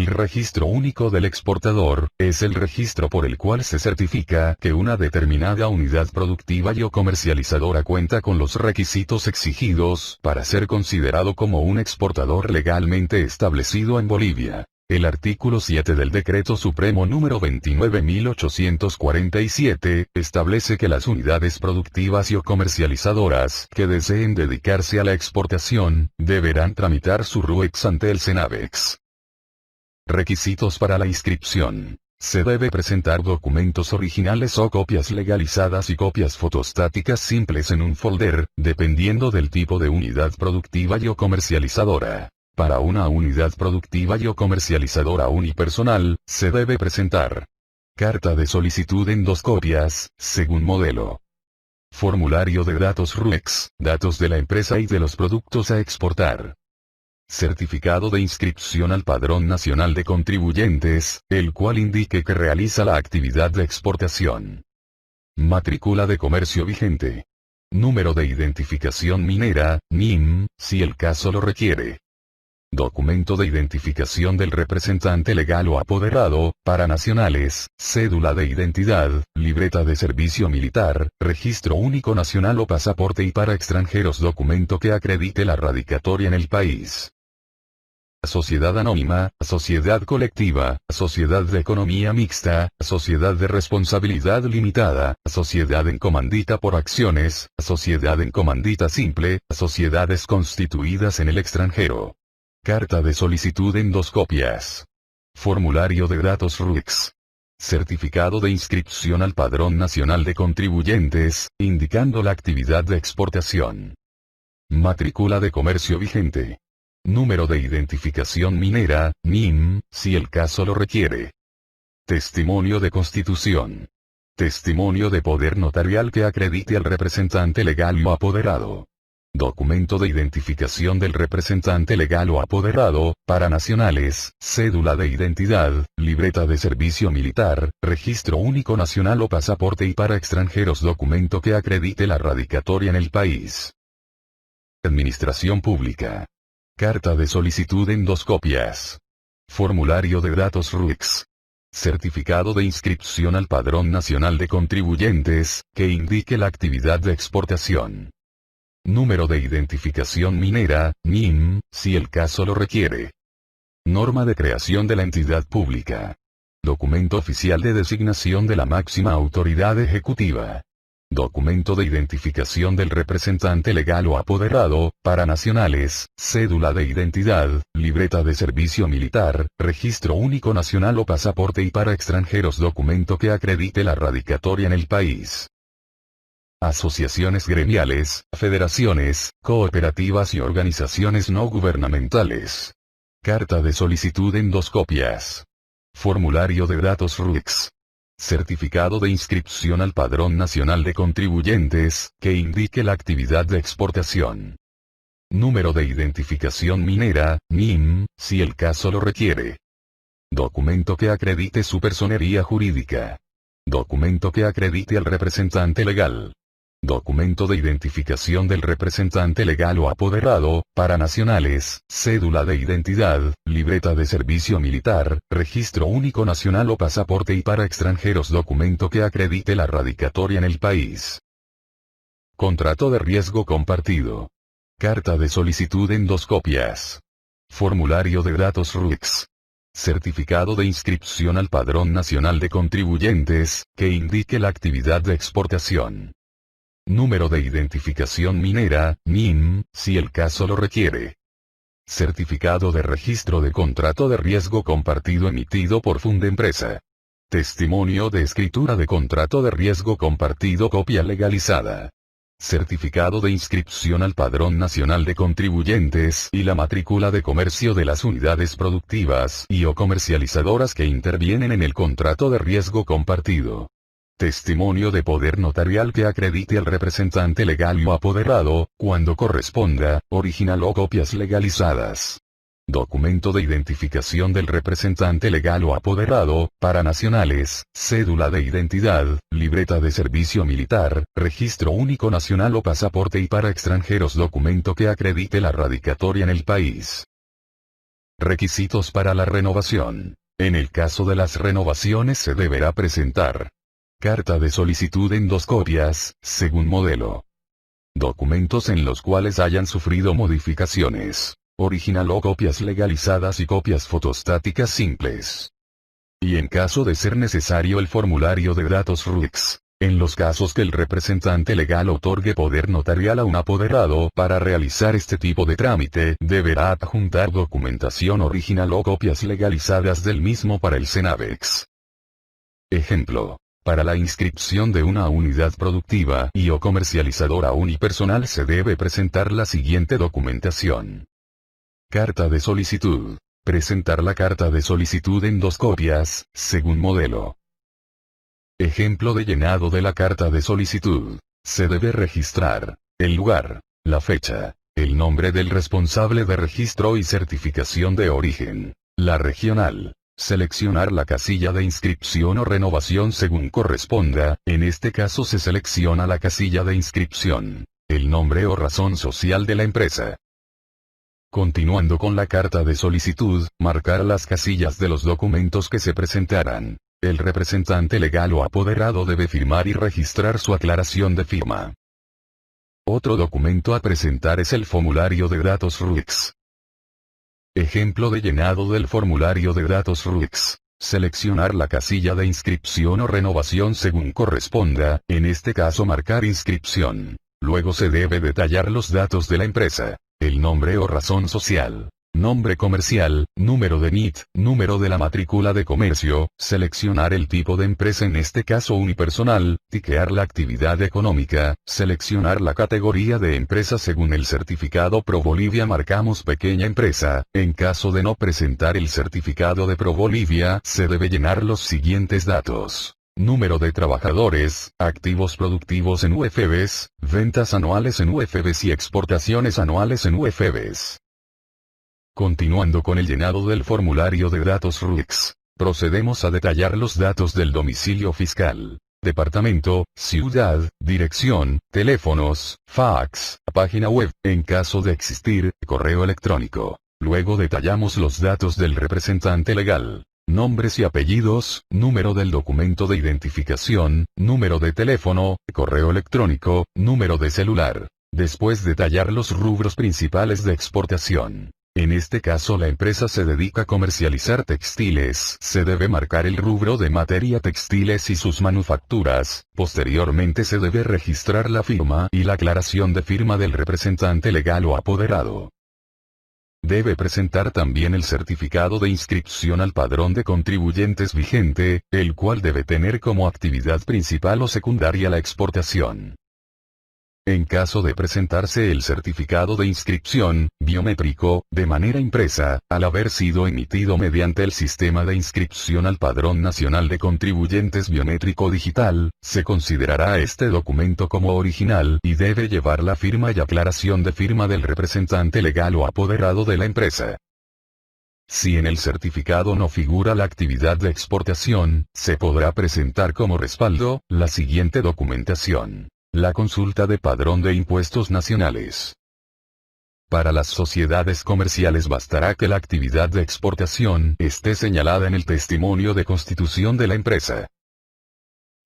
El registro único del exportador, es el registro por el cual se certifica que una determinada unidad productiva y o comercializadora cuenta con los requisitos exigidos para ser considerado como un exportador legalmente establecido en Bolivia. El artículo 7 del Decreto Supremo número 29.847, establece que las unidades productivas y o comercializadoras que deseen dedicarse a la exportación, deberán tramitar su RUEX ante el SENAVEX. Requisitos para la inscripción. Se debe presentar documentos originales o copias legalizadas y copias fotostáticas simples en un folder, dependiendo del tipo de unidad productiva y o comercializadora. Para una unidad productiva y o comercializadora unipersonal, se debe presentar carta de solicitud en 2 copias, según modelo. Formulario de datos RUEX, datos de la empresa y de los productos a exportar. Certificado de inscripción al Padrón Nacional de Contribuyentes, el cual indique que realiza la actividad de exportación. Matrícula de comercio vigente. Número de identificación minera, NIM, si el caso lo requiere. Documento de identificación del representante legal o apoderado, para nacionales, cédula de identidad, libreta de servicio militar, registro único nacional o pasaporte, y para extranjeros documento que acredite la radicatoria en el país. Sociedad anónima, sociedad colectiva, sociedad de economía mixta, sociedad de responsabilidad limitada, sociedad en comandita por acciones, sociedad en comandita simple, sociedades constituidas en el extranjero. Carta de solicitud en 2 copias. Formulario de datos RUEX. Certificado de inscripción al Padrón Nacional de Contribuyentes, indicando la actividad de exportación. Matrícula de comercio vigente. Número de identificación minera, NIM, si el caso lo requiere. Testimonio de constitución. Testimonio de poder notarial que acredite al representante legal o apoderado. Documento de identificación del representante legal o apoderado, para nacionales, cédula de identidad, libreta de servicio militar, registro único nacional o pasaporte, y para extranjeros documento que acredite la radicatoria en el país. Administración pública. Carta de solicitud en 2 copias. Formulario de datos RUEX. Certificado de inscripción al Padrón Nacional de Contribuyentes, que indique la actividad de exportación. Número de identificación minera, NIM, si el caso lo requiere. Norma de creación de la entidad pública. Documento oficial de designación de la máxima autoridad ejecutiva. Documento de identificación del representante legal o apoderado, para nacionales, cédula de identidad, libreta de servicio militar, registro único nacional o pasaporte, y para extranjeros documento que acredite la radicatoria en el país. Asociaciones gremiales, federaciones, cooperativas y organizaciones no gubernamentales. Carta de solicitud en 2 copias. Formulario de datos RUEX. Certificado de inscripción al Padrón Nacional de Contribuyentes, que indique la actividad de exportación. Número de identificación minera, NIM, si el caso lo requiere. Documento que acredite su personería jurídica. Documento que acredite al representante legal. Documento de identificación del representante legal o apoderado, para nacionales, cédula de identidad, libreta de servicio militar, registro único nacional o pasaporte, y para extranjeros documento que acredite la radicatoria en el país. Contrato de riesgo compartido. Carta de solicitud en 2 copias. Formulario de datos RUEX. Certificado de inscripción al Padrón Nacional de Contribuyentes, que indique la actividad de exportación. Número de identificación minera, NIM, si el caso lo requiere. Certificado de registro de contrato de riesgo compartido emitido por Fundempresa. Testimonio de escritura de contrato de riesgo compartido, copia legalizada. Certificado de inscripción al Padrón Nacional de Contribuyentes y la matrícula de comercio de las unidades productivas y o comercializadoras que intervienen en el contrato de riesgo compartido. Testimonio de poder notarial que acredite al representante legal o apoderado, cuando corresponda, original o copias legalizadas. Documento de identificación del representante legal o apoderado, para nacionales, cédula de identidad, libreta de servicio militar, registro único nacional o pasaporte, y para extranjeros documento que acredite la radicatoria en el país. Requisitos para la renovación. En el caso de las renovaciones se deberá presentar carta de solicitud en 2 copias, según modelo. Documentos en los cuales hayan sufrido modificaciones. Original o copias legalizadas y copias fotostáticas simples. Y en caso de ser necesario el formulario de datos RUEX. En los casos que el representante legal otorgue poder notarial a un apoderado para realizar este tipo de trámite, deberá adjuntar documentación original o copias legalizadas del mismo para el CENAVEX. Ejemplo. Para la inscripción de una unidad productiva y o comercializadora unipersonal se debe presentar la siguiente documentación. Carta de solicitud. Presentar la carta de solicitud en 2 copias, según modelo. Ejemplo de llenado de la carta de solicitud. Se debe registrar el lugar, la fecha, el nombre del responsable de registro y certificación de origen, la regional. Seleccionar la casilla de inscripción o renovación según corresponda, en este caso se selecciona la casilla de inscripción, el nombre o razón social de la empresa. Continuando con la carta de solicitud, marcar las casillas de los documentos que se presentarán. El representante legal o apoderado debe firmar y registrar su aclaración de firma. Otro documento a presentar es el formulario de datos RUEX. Ejemplo de llenado del formulario de datos RUEX. Seleccionar la casilla de inscripción o renovación según corresponda, en este caso marcar inscripción. Luego se debe detallar los datos de la empresa. El nombre o razón social. Nombre comercial, número de NIT, número de la matrícula de comercio, seleccionar el tipo de empresa en este caso unipersonal, tiquear la actividad económica, seleccionar la categoría de empresa según el certificado ProBolivia marcamos pequeña empresa, en caso de no presentar el certificado de ProBolivia se debe llenar los siguientes datos. Número de trabajadores, activos productivos en UFBs, ventas anuales en UFBs y exportaciones anuales en UFBs. Continuando con el llenado del formulario de datos RUEX, procedemos a detallar los datos del domicilio fiscal, departamento, ciudad, dirección, teléfonos, fax, página web, en caso de existir, correo electrónico. Luego detallamos los datos del representante legal. Nombres y apellidos, número del documento de identificación, número de teléfono, correo electrónico, número de celular. Después detallar los rubros principales de exportación. En este caso la empresa se dedica a comercializar textiles. Se debe marcar el rubro de materia textiles y sus manufacturas. Posteriormente se debe registrar la firma y la aclaración de firma del representante legal o apoderado. Debe presentar también el certificado de inscripción al padrón de contribuyentes vigente, el cual debe tener como actividad principal o secundaria la exportación. En caso de presentarse el certificado de inscripción, biométrico, de manera impresa, al haber sido emitido mediante el sistema de inscripción al Padrón Nacional de Contribuyentes Biométrico Digital, se considerará este documento como original y debe llevar la firma y aclaración de firma del representante legal o apoderado de la empresa. Si en el certificado no figura la actividad de exportación, se podrá presentar como respaldo la siguiente documentación. La consulta de padrón de impuestos nacionales. Para las sociedades comerciales bastará que la actividad de exportación esté señalada en el testimonio de constitución de la empresa.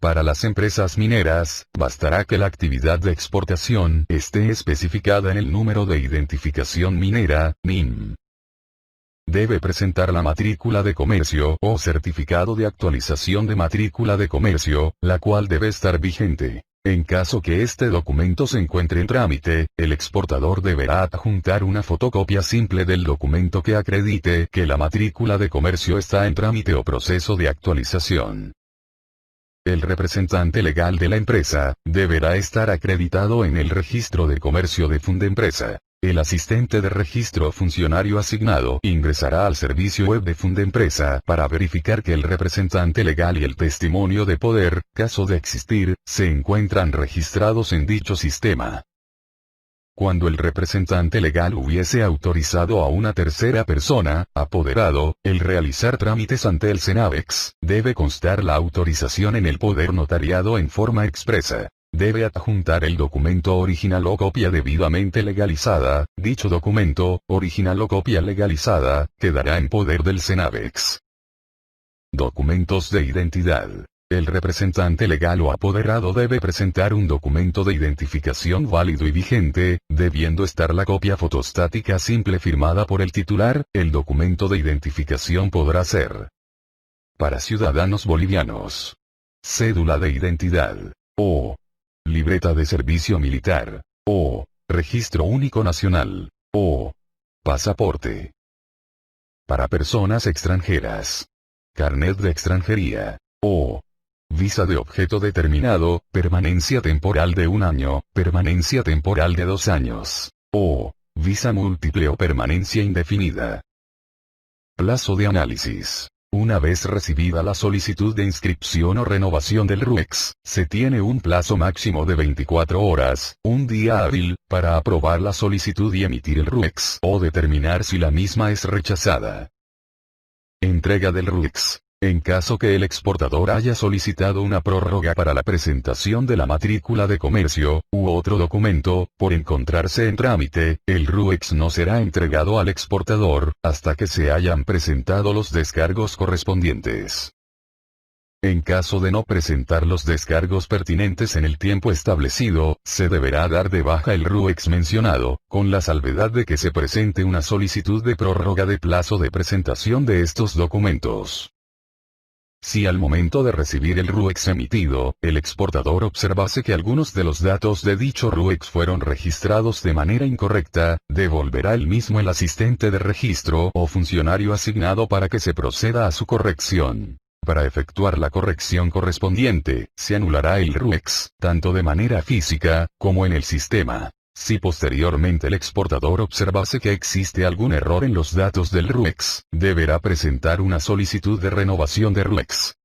Para las empresas mineras, bastará que la actividad de exportación esté especificada en el número de identificación minera, NIM. Debe presentar la matrícula de comercio o certificado de actualización de matrícula de comercio, la cual debe estar vigente. En caso que este documento se encuentre en trámite, el exportador deberá adjuntar una fotocopia simple del documento que acredite que la matrícula de comercio está en trámite o proceso de actualización. El representante legal de la empresa deberá estar acreditado en el registro de comercio de Fundempresa. El asistente de registro funcionario asignado ingresará al servicio web de Fundempresa para verificar que el representante legal y el testimonio de poder, caso de existir, se encuentran registrados en dicho sistema. Cuando el representante legal hubiese autorizado a una tercera persona, apoderado, el realizar trámites ante el CENAVEX, debe constar la autorización en el poder notariado en forma expresa. debe adjuntar el documento original o copia debidamente legalizada. Dicho documento, original o copia legalizada, quedará en poder del Cenavex. Documentos de identidad. El representante legal o apoderado debe presentar un documento de identificación válido y vigente, debiendo estar la copia fotostática simple firmada por el titular. El documento de identificación podrá ser para ciudadanos bolivianos: cédula de identidad, o libreta de servicio militar, o registro único nacional, o pasaporte. Para personas extranjeras: carnet de extranjería, o visa de objeto determinado, permanencia temporal de 1 año, permanencia temporal de 2 años, o visa múltiple o permanencia indefinida. Plazo de análisis. Una vez recibida la solicitud de inscripción o renovación del RUEX, se tiene un plazo máximo de 24 horas, un día hábil, para aprobar la solicitud y emitir el RUEX o determinar si la misma es rechazada. Entrega del RUEX. En caso que el exportador haya solicitado una prórroga para la presentación de la matrícula de comercio, u otro documento, por encontrarse en trámite, el RUEX no será entregado al exportador, hasta que se hayan presentado los descargos correspondientes. En caso de no presentar los descargos pertinentes en el tiempo establecido, se deberá dar de baja el RUEX mencionado, con la salvedad de que se presente una solicitud de prórroga de plazo de presentación de estos documentos. Si al momento de recibir el RUEX emitido, el exportador observase que algunos de los datos de dicho RUEX fueron registrados de manera incorrecta, devolverá el mismo el asistente de registro o funcionario asignado para que se proceda a su corrección. Para efectuar la corrección correspondiente, se anulará el RUEX, tanto de manera física, como en el sistema. Si posteriormente el exportador observase que existe algún error en los datos del RUEX, deberá presentar una solicitud de renovación de RUEX.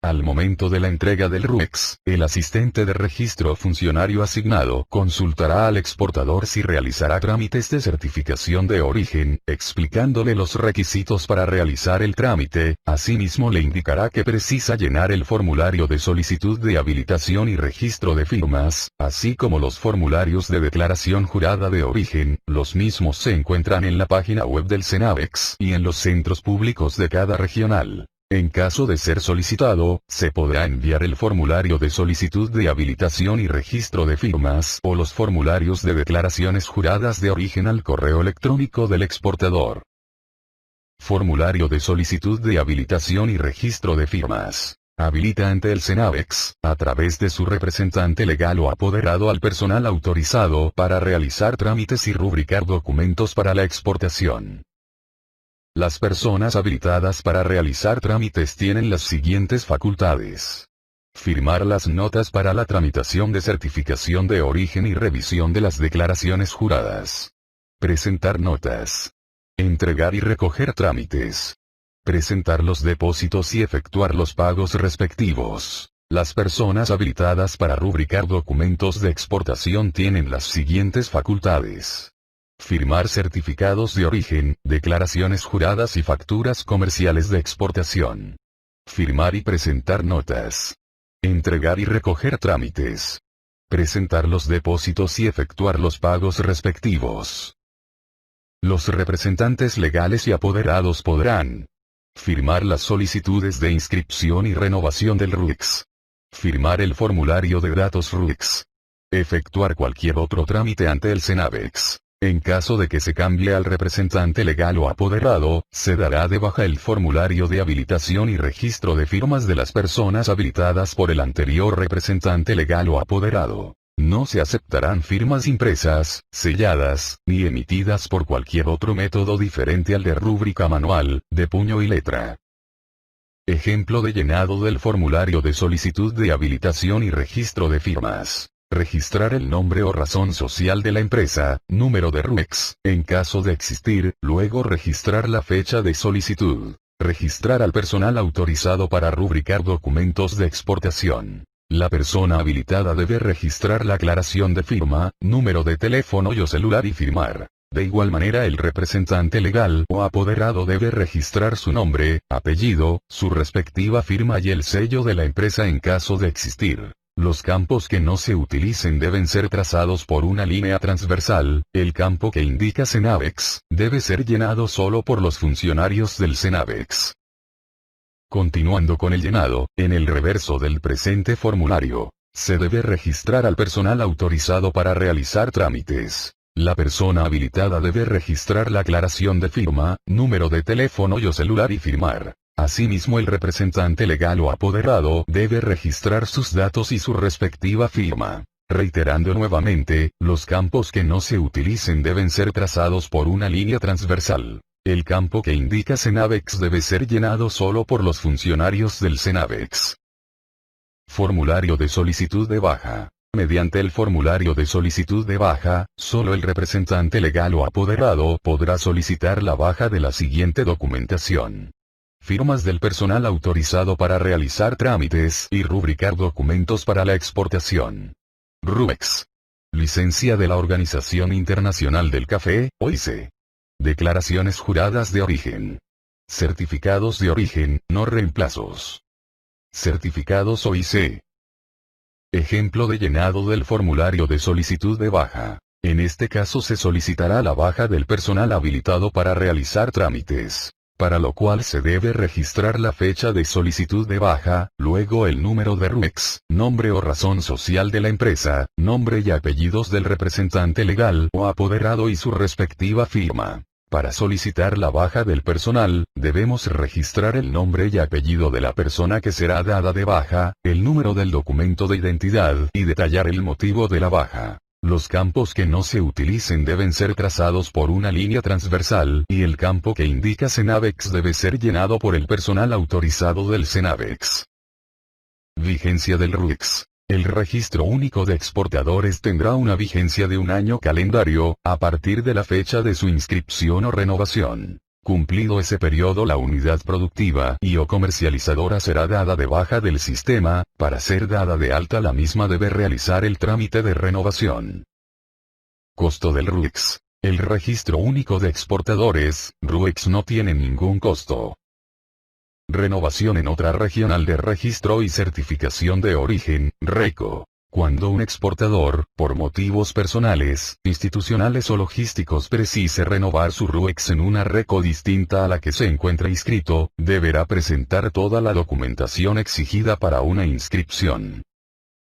Al momento de la entrega del RUEX, el asistente de registro o funcionario asignado consultará al exportador si realizará trámites de certificación de origen, explicándole los requisitos para realizar el trámite. Asimismo le indicará que precisa llenar el formulario de solicitud de habilitación y registro de firmas, así como los formularios de declaración jurada de origen. Los mismos se encuentran en la página web del Cenavex y en los centros públicos de cada regional. En caso de ser solicitado, se podrá enviar el formulario de solicitud de habilitación y registro de firmas o los formularios de declaraciones juradas de origen al correo electrónico del exportador. Formulario de solicitud de habilitación y registro de firmas. Habilita ante el Cenavex, a través de su representante legal o apoderado, al personal autorizado para realizar trámites y rubricar documentos para la exportación. Las personas habilitadas para realizar trámites tienen las siguientes facultades: firmar las notas para la tramitación de certificación de origen y revisión de las declaraciones juradas. Presentar notas. Entregar y recoger trámites. Presentar los depósitos y efectuar los pagos respectivos. Las personas habilitadas para rubricar documentos de exportación tienen las siguientes facultades: firmar certificados de origen, declaraciones juradas y facturas comerciales de exportación. Firmar y presentar notas. Entregar y recoger trámites. Presentar los depósitos y efectuar los pagos respectivos. Los representantes legales y apoderados podrán firmar las solicitudes de inscripción y renovación del RUEX. Firmar el formulario de datos RUEX. Efectuar cualquier otro trámite ante el Cenavex. En caso de que se cambie al representante legal o apoderado, se dará de baja el formulario de habilitación y registro de firmas de las personas habilitadas por el anterior representante legal o apoderado. No se aceptarán firmas impresas, selladas, ni emitidas por cualquier otro método diferente al de rúbrica manual, de puño y letra. Ejemplo de llenado del formulario de solicitud de habilitación y registro de firmas. Registrar el nombre o razón social de la empresa, número de RUEX, en caso de existir, luego registrar la fecha de solicitud. Registrar al personal autorizado para rubricar documentos de exportación. La persona habilitada debe registrar la aclaración de firma, número de teléfono o celular y firmar. De igual manera el representante legal o apoderado debe registrar su nombre, apellido, su respectiva firma y el sello de la empresa en caso de existir. Los campos que no se utilicen deben ser trazados por una línea transversal. El campo que indica Cenavex debe ser llenado solo por los funcionarios del Cenavex. Continuando con el llenado, en el reverso del presente formulario, se debe registrar al personal autorizado para realizar trámites. La persona habilitada debe registrar la aclaración de firma, número de teléfono o celular y firmar. Asimismo, el representante legal o apoderado debe registrar sus datos y su respectiva firma. Reiterando nuevamente, los campos que no se utilicen deben ser trazados por una línea transversal. El campo que indica Cenavex debe ser llenado solo por los funcionarios del Cenavex. Formulario de solicitud de baja. Mediante el formulario de solicitud de baja, solo el representante legal o apoderado podrá solicitar la baja de la siguiente documentación: firmas del personal autorizado para realizar trámites y rubricar documentos para la exportación. RUEX. Licencia de la Organización Internacional del Café, OIC. Declaraciones juradas de origen. Certificados de origen, no reemplazos. Certificados OIC. Ejemplo de llenado del formulario de solicitud de baja. En este caso se solicitará la baja del personal habilitado para realizar trámites, para lo cual se debe registrar la fecha de solicitud de baja, luego el número de RUEX, nombre o razón social de la empresa, nombre y apellidos del representante legal o apoderado y su respectiva firma. Para solicitar la baja del personal, debemos registrar el nombre y apellido de la persona que será dada de baja, el número del documento de identidad y detallar el motivo de la baja. Los campos que no se utilicen deben ser trazados por una línea transversal y el campo que indica Cenavex debe ser llenado por el personal autorizado del Cenavex. Vigencia del RUEX. El Registro Único de Exportadores tendrá una vigencia de un año calendario, a partir de la fecha de su inscripción o renovación. Cumplido ese periodo, la unidad productiva y o comercializadora será dada de baja del sistema. Para ser dada de alta, la misma debe realizar el trámite de renovación. Costo del RUEX. El Registro Único de Exportadores, RUEX, no tiene ningún costo. Renovación en otra regional de registro y certificación de origen, RECO. Cuando un exportador, por motivos personales, institucionales o logísticos, precise renovar su RUEX en una RECO distinta a la que se encuentra inscrito, deberá presentar toda la documentación exigida para una inscripción.